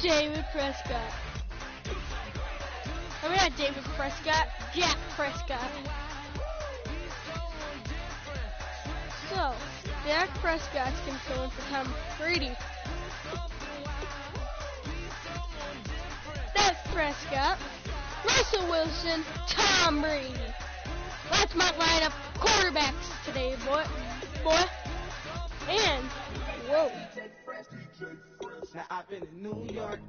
David Prescott. I mean, not David Prescott, Dak Prescott. So, Dak Prescott's going to fill in for Tom Brady. Dak Prescott, Russell Wilson, Tom Brady. That's my lineup quarterbacks today, boy. And, whoa. Now I've been in New York,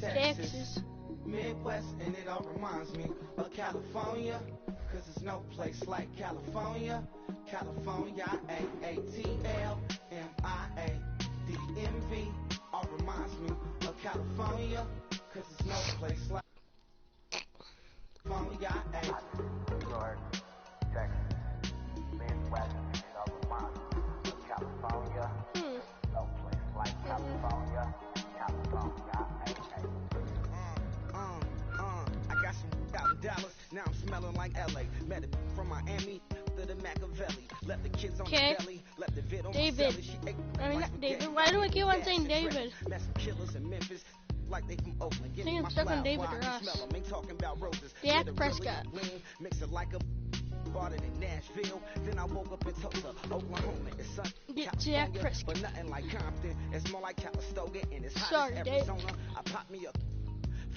Texas, Midwest, and it all reminds me of California, cause there's no place like California. California, A-A-T-L-M-I-A-D-M-V, all reminds me of California, cause there's no place like California. New York, Texas, Midwest, and it all reminds me of California. No place like California. California, I got some out in Dallas, now I'm smelling like LA. Met it from Miami to the Machiavelli. Left the kids on the belly, left the vid on David. the celly. I mean, not David. Why do I keep on saying David? Met some killers in Memphis, like they from Oakland. I think I'm stuck on David or us. Ain't talking about roses. Dak Prescott. Mix it like a bought it in Nashville. Then I woke up in Tulsa, Oklahoma. It's sun. Dak Prescott. But nothing like Compton. It's more like Calistoga and it's hot Sorry, as Arizona. I pop me a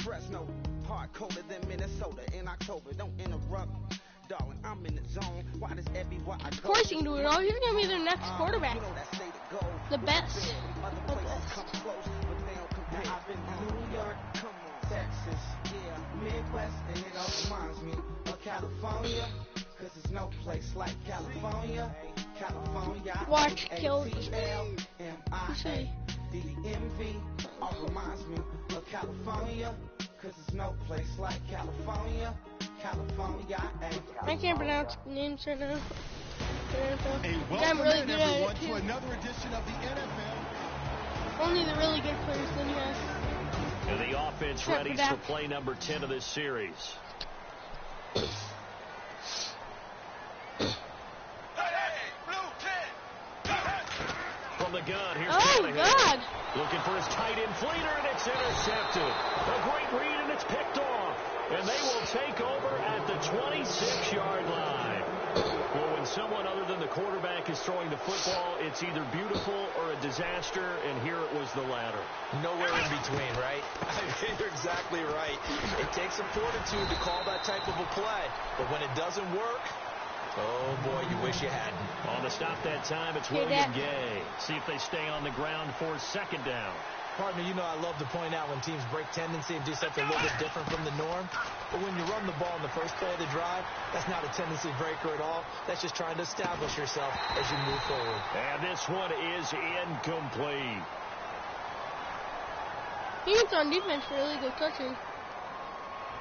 Fresno, hard colder than Minnesota in October. Don't interrupt, darling. I'm in the zone. Why does everywhere I go? Of course you can do it all. He's going to be their next quarterback. You know that state of gold. The best. Other places come close, but they don't compare. I've been to New York, come on, Texas, yeah, Midwest, and it all reminds me of California, cause there's no place like California. California. Watch Kill. D-M-V, all reminds me of California, cause there's no place like California. California. I can't pronounce names right now. I'm really good at it to too. another edition of the NFL. Only the really good players then yes. And the offense Except ready for for Dak. play number 10 of this series. From the gun, here's Tannehill. God! Looking for his tight end Fleeter, and it's intercepted. A great read, and it's picked off. And they will take over at the 26-yard line. Well, when someone other than the quarterback is throwing the football, it's either beautiful or a disaster, and here it was the latter. Nowhere in between, right? I mean, you're exactly right. It takes some fortitude to call that type of a play. But when it doesn't work, oh, boy, you wish you hadn't. On the stop that time, it's Hey, William Dak. Gay. See if they stay on the ground for second down. Partner, you know I love to point out when teams break tendency and do something a little bit different from the norm. But when you run the ball in the first play of the drive, that's not a tendency breaker at all. That's just trying to establish yourself as you move forward. And this one is incomplete. He's on defense really good coaching.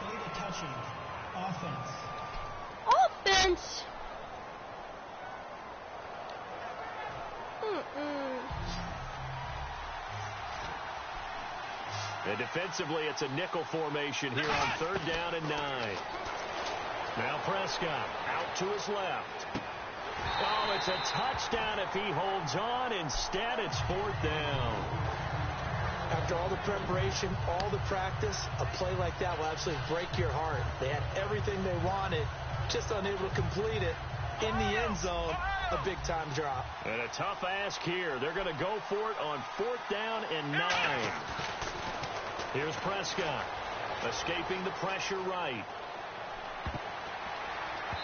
Beta touching. Offense. Offense! And defensively, it's a nickel formation here on 3rd down and 9. Now Prescott out to his left. Oh, it's a touchdown if he holds on. Instead, it's 4th down. After all the preparation, all the practice, a play like that will absolutely break your heart. They had everything they wanted, just unable to complete it. In the end zone, a big-time drop. And a tough ask here. They're going to go for it on 4th down and 9. Here's Prescott, escaping the pressure right.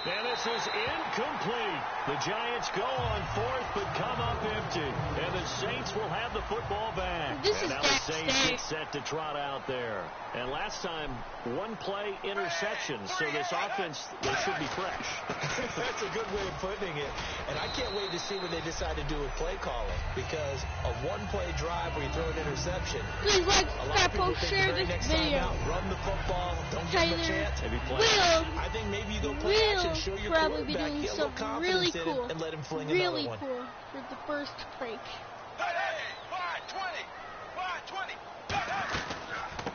And this is incomplete. The Giants go on 4th, but come up empty. And the Saints will have the football back. This and is now the Dak's Saints day. get set to trot out there. And last time, 1-play interception. So this offense, they should be fresh. That's a good way of putting it. And I can't wait to see when they decide to do a play calling. Because a one-play drive where you throw an interception. Please like, A lot of people subscribe, think share the very this next time video. out, run the football, don't give them a chance. Maybe play Will, I think maybe you go play action, show your probably be quarterback, doing get a little something really confidence in cool. it, and let him fling Really another one. cool for the first break.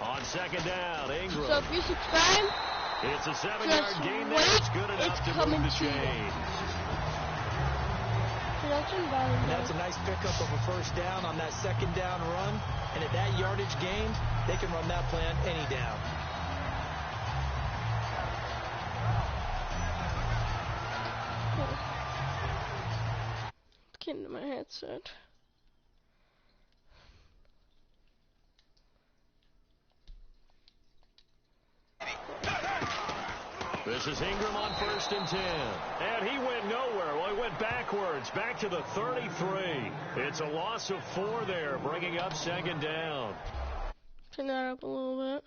On 2nd down, Ingram. So if you subscribe, It's a 7-yard just gain wait, there. It's good enough it's to coming move the to you. chains. And And that's a nice pickup of a first down on that second down run. And at that yardage gained, they can run that plan any down. Get into my headset. This is Ingram on 1st and 10. And he went nowhere. Well, he went backwards, back to the 33. It's a loss of 4 there, bringing up 2nd down. Turn that up a little bit.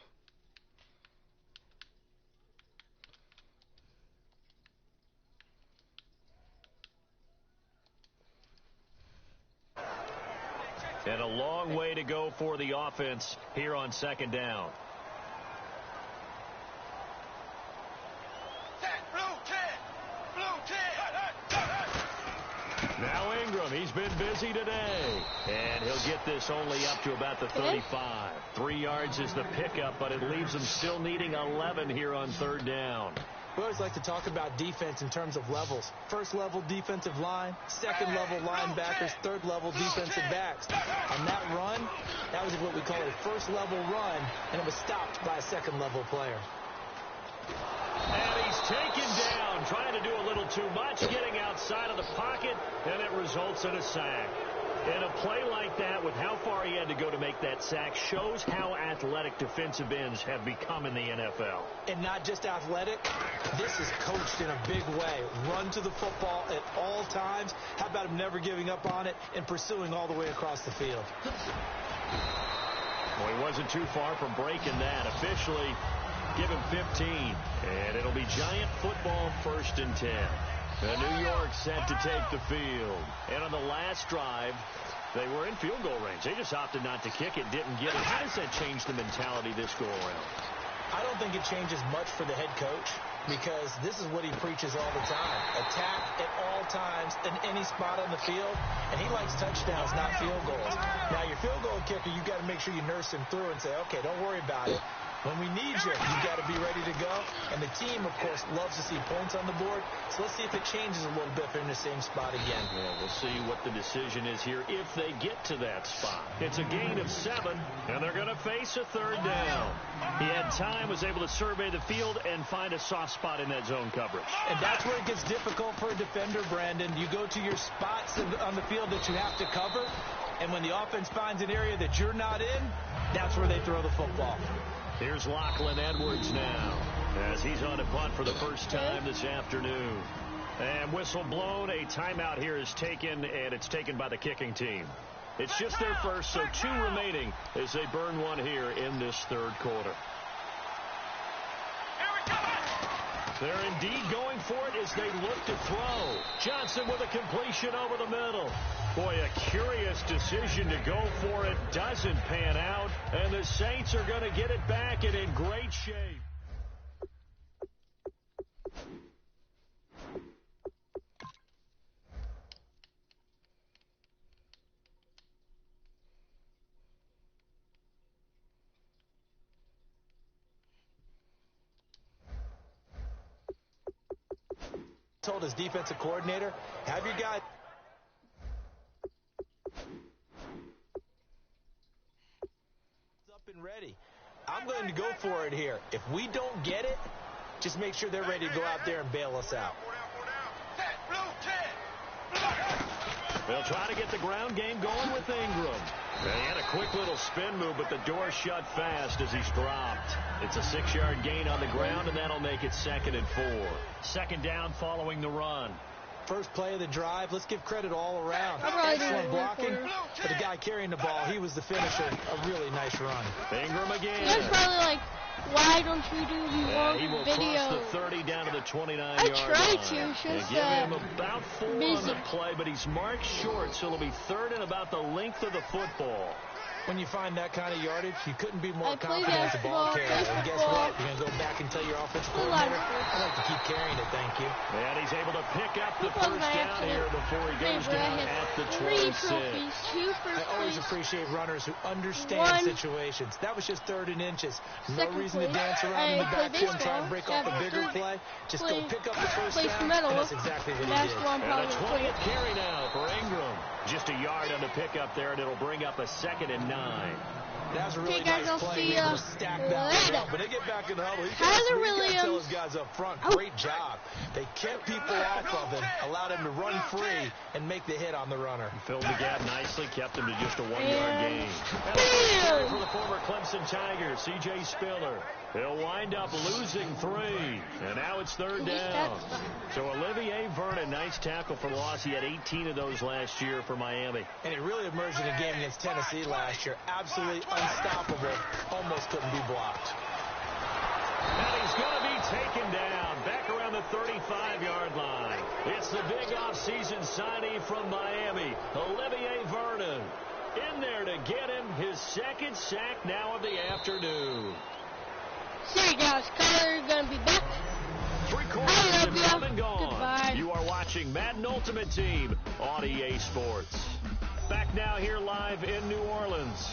And a long way to go for the offense here on 2nd down. Now Ingram, he's been busy today. And he'll get this only up to about the 35. 3 yards is the pickup, but it leaves him still needing 11 here on 3rd down. We always like to talk about defense in terms of levels. 1st level defensive line, 2nd level linebackers, 3rd level defensive backs. On that run, that was what we call a 1st level run, and it was stopped by a 2nd level player. And he's taken down, trying to do a little too much, getting outside of the pocket, and it results in a sack. And a play like that, with how far he had to go to make that sack, shows how athletic defensive ends have become in the NFL. And not just athletic, this is coached in a big way. Run to the football at all times. How about him never giving up on it and pursuing all the way across the field? Well, he wasn't too far from breaking that. Officially, give him 15. And it'll be Giant football 1st and 10. New York set to take the field. And on the last drive, they were in field goal range. They just opted not to kick it, didn't get it. How does that change the mentality this go around? I don't think it changes much for the head coach, because this is what he preaches all the time. Attack at all times in any spot on the field, and he likes touchdowns, not field goals. Now, your field goal kicker, you got to make sure you nurse him through and say, okay, don't worry about it. When we need you, you got to be ready to go. And the team, of course, loves to see points on the board. So let's see if it changes a little bit if they're in the same spot again. Well, we'll see what the decision is here if they get to that spot. It's a gain of 7, and they're going to face a 3rd down. He had time, was able to survey the field and find a soft spot in that zone coverage. And that's where it gets difficult for a defender, Brandon. You go to your spots on the field that you have to cover, and when the offense finds an area that you're not in, that's where they throw the football. Here's Lachlan Edwards now, as he's on a punt for the first time this afternoon. And whistle blown, a timeout here is taken, and it's taken by the kicking team. It's just their first, so 2 remaining as they burn one here in this 3rd quarter. They're indeed going for it as they look to throw. Johnson with a completion over the middle. Boy, a curious decision to go for it. Doesn't pan out, and the Saints are going to get it back and in great shape. Told his defensive coordinator, have your guy up and ready. I'm going to go for it here. If we don't get it, just make sure they're ready to go out there and bail us out. They'll try to get the ground game going with Ingram. He had a quick little spin move, but the door shut fast as he's dropped. It's a 6-yard gain on the ground, and that'll make it 2nd and 4. 2nd down following the run. First play of the drive, let's give credit all around. Excellent blocking, but the guy carrying the ball, he was the finisher. A really nice run. Ingram again. That's probably like, why don't you do more he will video? cross the 30 down to the 29-yard I line. tried to, it's just give him about 4 busy. on the play, but he's marked short, so it'll be 3rd and about the length of the football. When you find that kind of yardage, you couldn't be more I play confident as a ball basketball, carrier. play And guess football. what? You're going to go back and tell your offensive Play a lot of coordinator, sports. I'd like to keep carrying it, thank you. And he's able to pick up the Football's first my down absolute here before he goes favorite. down I have at the 3 26. trophies, 2 first I always place, appreciate runners who understand 1 situations. That was just 3rd and inches. No second reason to place. dance around in the I play backfield and try baseball. and break off a Have bigger third play. Just go place- pick up the first place down, medal. and that's exactly what he did. Basketball, I'm And probably a going to 20th carry now for Ingram. Just a yard on the pickup there, and it'll bring up a 2nd and 9. That was a really Okay, guys, nice I'll play. see Able ya to stack that later. one. But they get back in the huddle. Tyler He's got to Williams. tell his guys up front, Oh. great job. They kept people off of him, allowed him to run free, and make the hit on the runner. Filled the gap nicely, kept him to just a 1-yard And gain. bam! For the former Clemson Tiger, C.J. Spiller. He'll wind up losing 3, and now it's 3rd down. So Olivier Vernon, nice tackle for loss. He had 18 of those last year for Miami. And he really emerged in a game against Tennessee last year. Absolutely unstoppable. Almost couldn't be blocked. And he's going to be taken down back around the 35-yard line. It's the big offseason signee from Miami, Olivier Vernon. In there to get him his 2nd sack now of the afternoon. See you guys. Kyler's going to be back. 3 I quarters love have you. come and gone. Goodbye. You are watching Madden Ultimate Team on EA Sports. Back now here live in New Orleans.